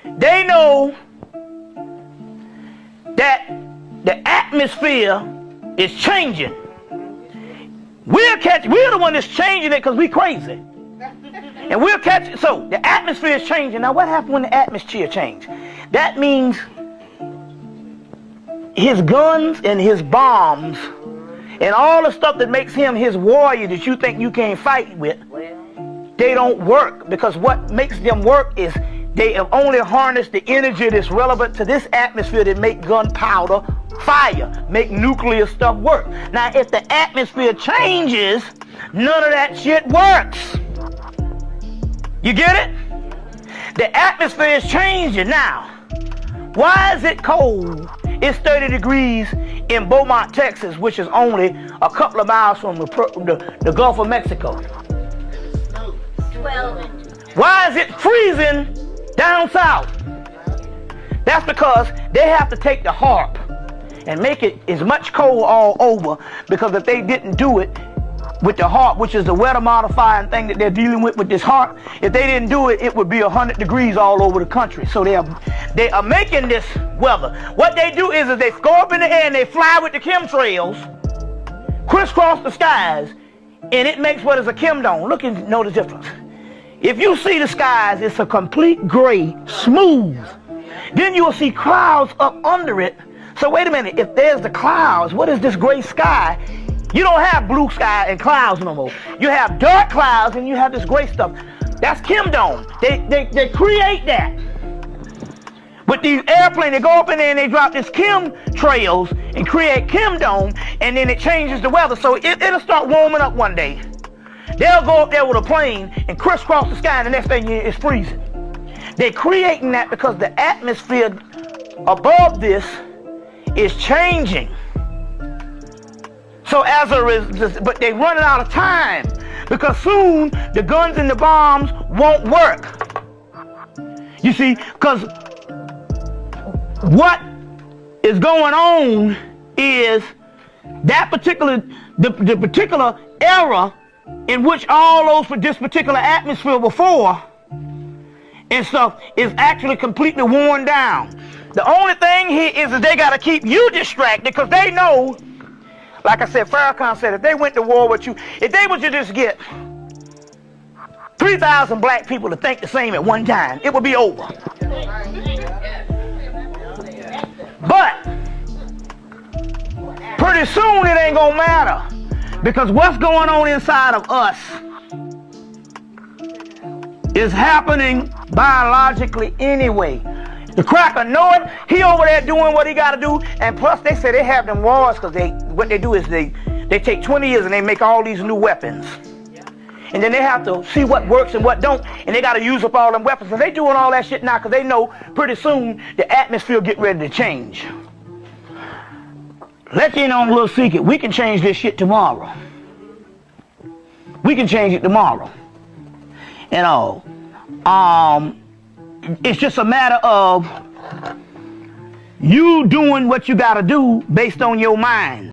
They know that the atmosphere is changing. We're the one that's changing it because we're crazy. And we'll catch it. So the atmosphere is changing. Now what happened when the atmosphere changed? That means his guns and his bombs and all the stuff that makes him his warrior that you think you can't fight with, they don't work, because what makes them work is they have only harnessed the energy that's relevant to this atmosphere that make gunpowder fire, make nuclear stuff work. Now if the atmosphere changes, none of that shit works. You get it? The atmosphere is changing now. Why is it cold? It's 30 degrees in Beaumont, Texas, which is only a couple of miles from the Gulf of Mexico. 12 inches. Why is it freezing down south? That's because they have to take the harp and make it as much cold all over, because if they didn't do it with the harp, which is the weather modifying thing that they're dealing with this harp, if they didn't do it, it would be 100 degrees all over the country. So they are making this weather. What they do is they go up in the air and they fly with the chemtrails, crisscross the skies, and it makes what is a chemdome. Look and know the difference. If you see the skies, it's a complete gray, smooth. Then you'll see clouds up under it. So wait a minute, if there's the clouds, what is this gray sky? You don't have blue sky and clouds no more. You have dark clouds and you have this gray stuff. That's chemdome. They create that. With these airplanes, they go up in there and they drop this chemtrails and create chemdome, and then it changes the weather. So it'll start warming up one day. They'll go up there with a plane and crisscross the sky, and the next thing it's freezing. They're creating that because the atmosphere above this is changing. So as a result, but they're running out of time, because soon the guns and the bombs won't work. You see, because what is going on is that the particular era in which all those, this particular atmosphere before and stuff is actually completely worn down. The only thing here is that they got to keep you distracted, because they know, like I said, Farrakhan said, if they went to war with you, if they were to just get 3,000 black people to think the same at one time, it would be over. But pretty soon it ain't gonna matter, because what's going on inside of us is happening biologically anyway. The cracker know it. He over there doing what he got to do. And plus they say they have them wars, because what they do is they take 20 years and they make all these new weapons. And then they have to see what works and what don't, and they got to use up all them weapons. And they doing all that shit now because they know pretty soon the atmosphere get ready to change. Let you in on a little secret. We can change this shit tomorrow. We can change it tomorrow. You know, it's just a matter of you doing what you got to do based on your mind.